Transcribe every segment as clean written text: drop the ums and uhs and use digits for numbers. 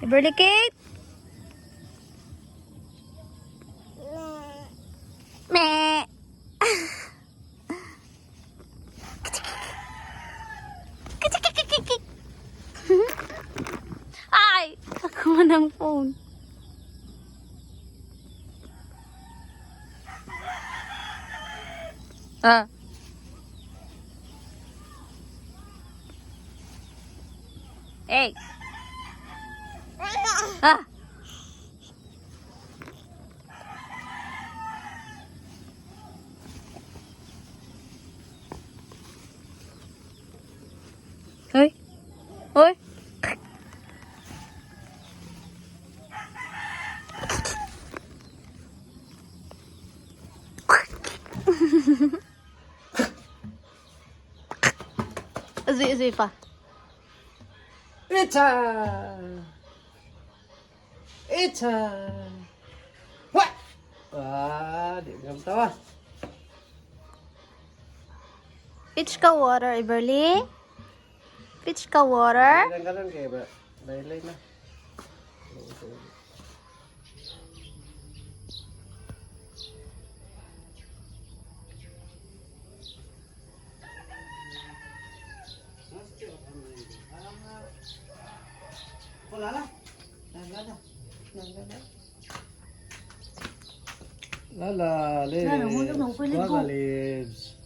Everly Kate? Meh. Ay! Nakuha ng phone. Ah. Hey! Ah! Hoy! Hoy! Zui pa. It's what? Di ko tawa. Pitch ka water, Everly? Pitch ka water? Kanan kay ba? Laylay na. Lala, lives. Lala, lives.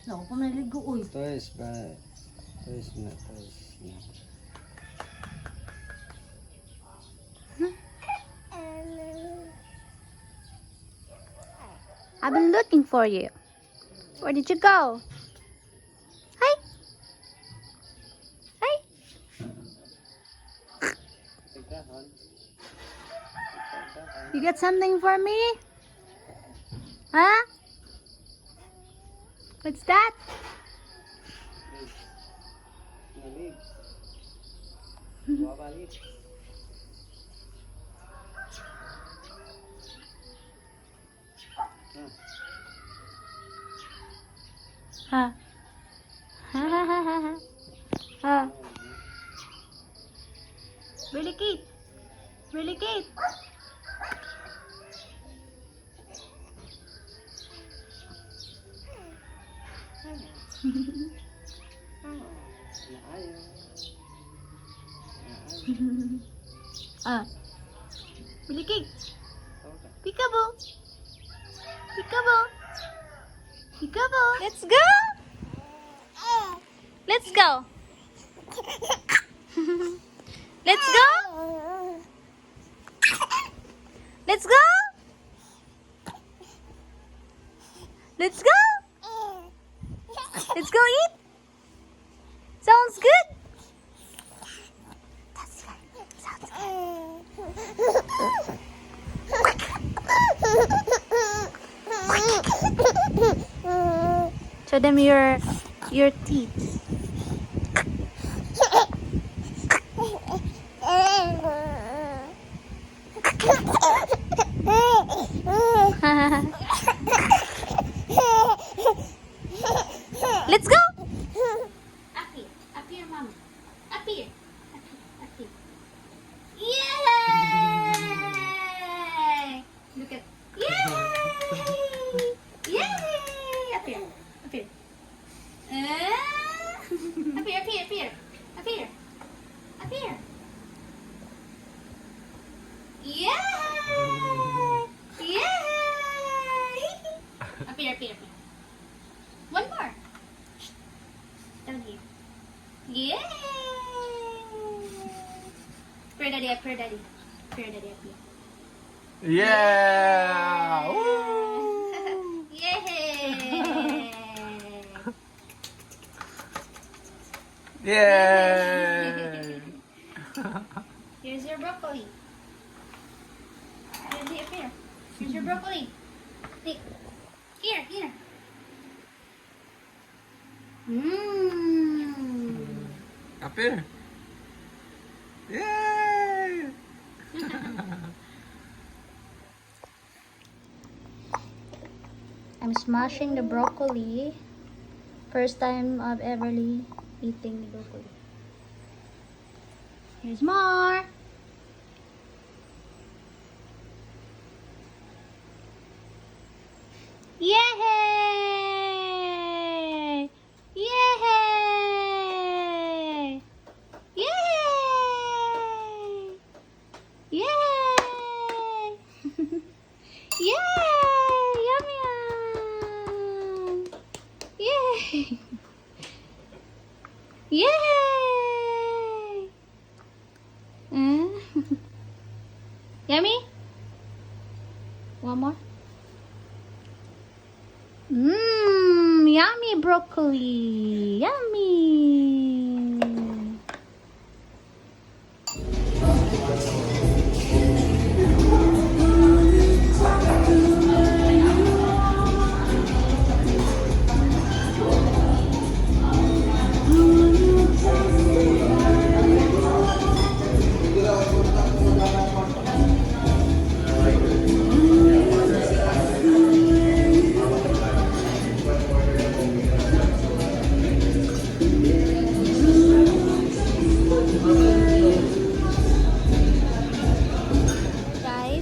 No, kung naligo, uy. Toys ba? Toys na. I've been looking for you. Where did you go? Hi. Hi. You got something for me? Huh? What's that? Huh? Huh? Really, Kate? Really, Kate? Really, Kate? Peekaboo! Peekaboo! Peekaboo! Let's go! Let's go! Let's go! Let's go! Let's go! Let's go eat! Sounds good! That's good. Sounds good. Show them your teeth. Let's go! Up here, Mama. Up here. Up here. Yay! Look at. Yay! Yay! Up here. Up here. Up here, up here, up here. Up here. Up here. Yay! Yay! Up here, up here, up here. One more. Down here. Yay! Pray daddy, pray daddy. Pray daddy up here. Yeah! Woo! Yay! Yay! Here's your broccoli. Up here. Here's your broccoli. Take. Here, here. Mmm. Up here. Yay! I'm smashing the broccoli. First time of Everly eating the broccoli. Here's more. Yay! Yay! Yay! Yay! Yay! Yum yum! Yay! Yay! Yummy? One more? Yummy broccoli. Yummy.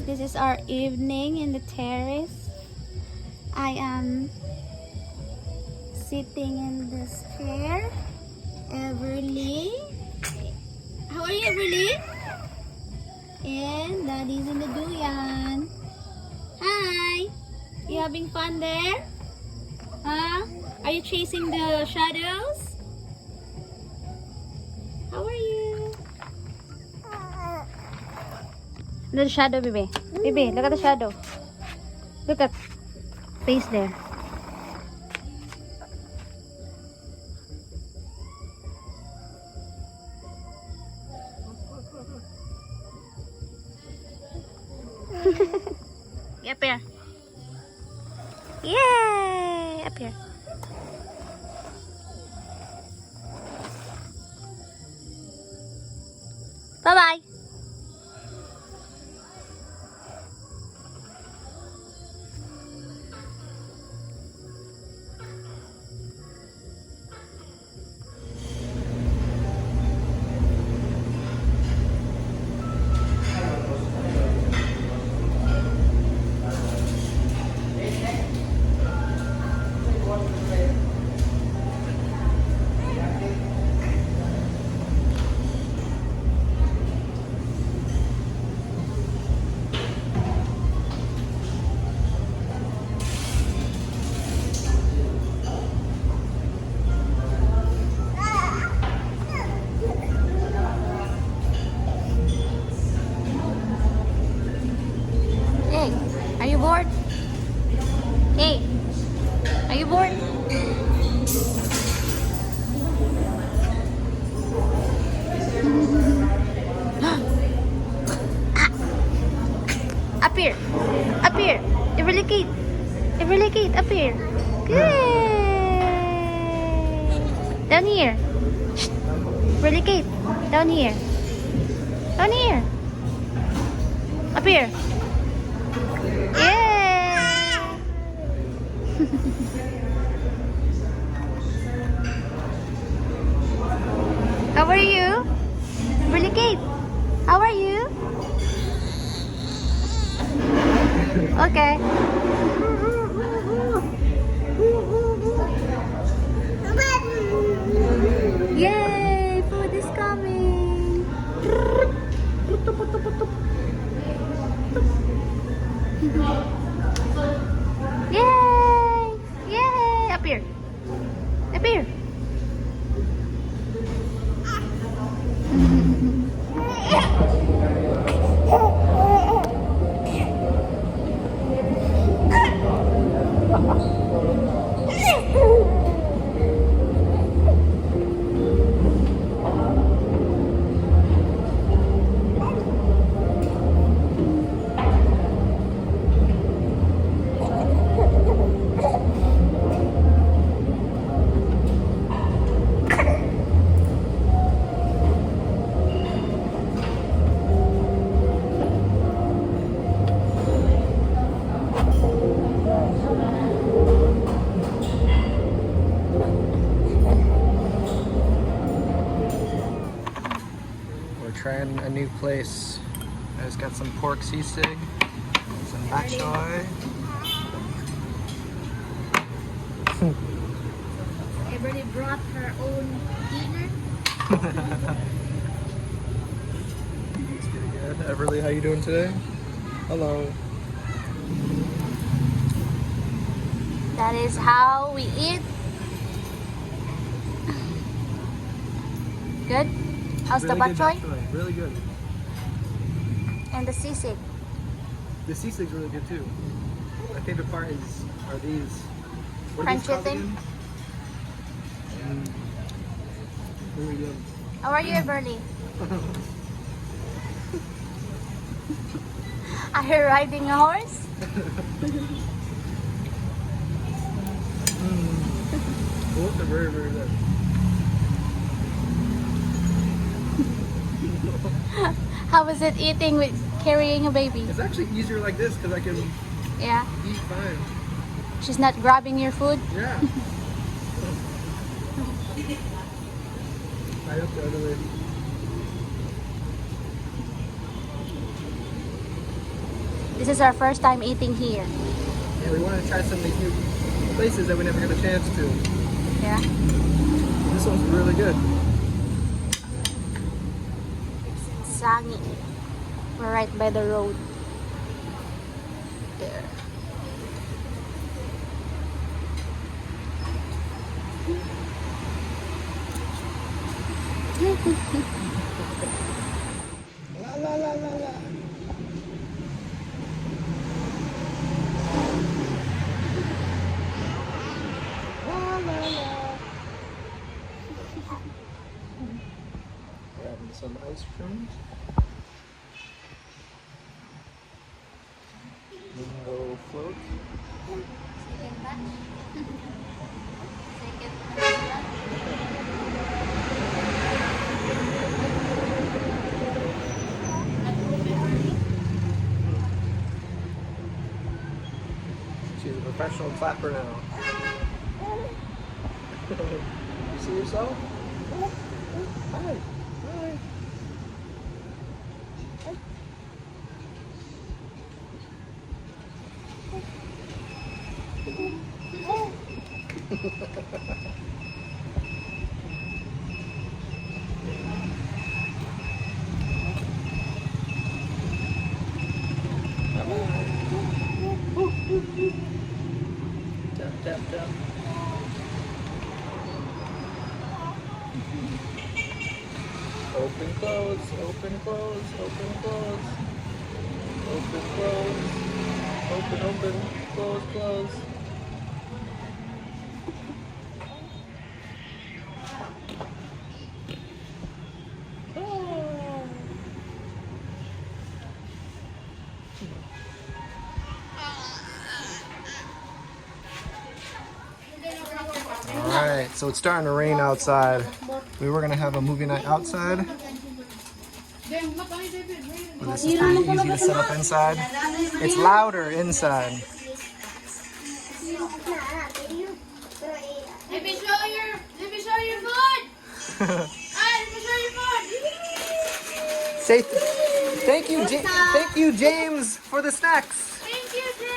This is our evening in the terrace. I am sitting in this chair. Everly. How are you, Everly? And Daddy's in the duyan. Hi. You having fun there? Huh? Are you chasing the shadows? How are you? The shadow, baby. Baby, look at the shadow. Look at face there. Get up here. Yay! Up here. Bye-bye. Are you bored? Hey, are you bored? Up here, up here. Evaluate, evaluate. Up here. Good. Down here. Evaluate. Down here. Down here. Up here. Yeah. How are you? Really, Kate? How are you? Okay. Yay! Food is coming. Yay! Yay! Up here. Up here. Trying a new place. I just got some pork sisig, some bok choy. Everybody brought her own dinner. That's pretty good. Everly, how you doing today? Hello. That is how we eat. Good? How's the bok choy? Really good. And the sisig? The sisig's really good too. My favorite part are these. What are French these called chicken? again? Really good. How are you, Bernie? Are you riding a horse? Both are very, very good. How is it eating with carrying a baby? It's actually easier like this because I can Yeah. eat fine. She's not grabbing your food? Yeah. I hope the other way. This is our first time eating here. Yeah, we want to try some of these new places that we never get a chance to. Yeah. This one's really good. Sangi. We're right by the road. There. La la la la la. Grabbing some ice cream. Little float. She's a professional clapper now. You see yourself? Hi. Hi. Tap, tap, tap. Open, close, open, close, open, close. Open, close. Open, open, close, close. Alright, so it's starting to rain outside. We were gonna have a movie night outside. But this is pretty easy to set up inside. It's louder inside. Let me show your food. Let me show your food. Say thank you, James, for the snacks. Thank you, James.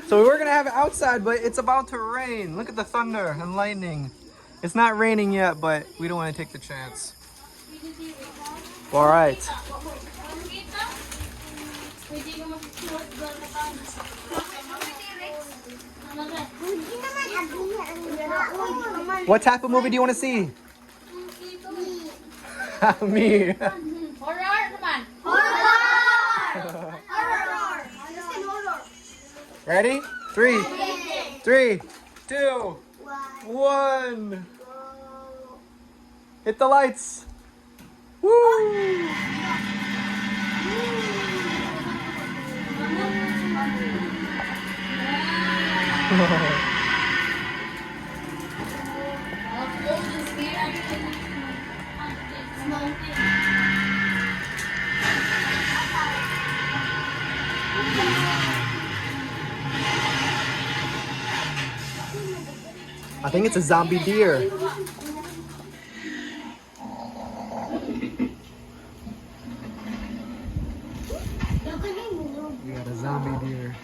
So we were gonna have it outside, but it's about to rain. Look at the thunder and lightning. It's not raining yet, but we don't want to take the chance. All right. What type of movie do you want to see? Me. Horror naman. Ready? 3, 2, 1. Hit the lights. Woo! I think it's a zombie deer. zombie deer.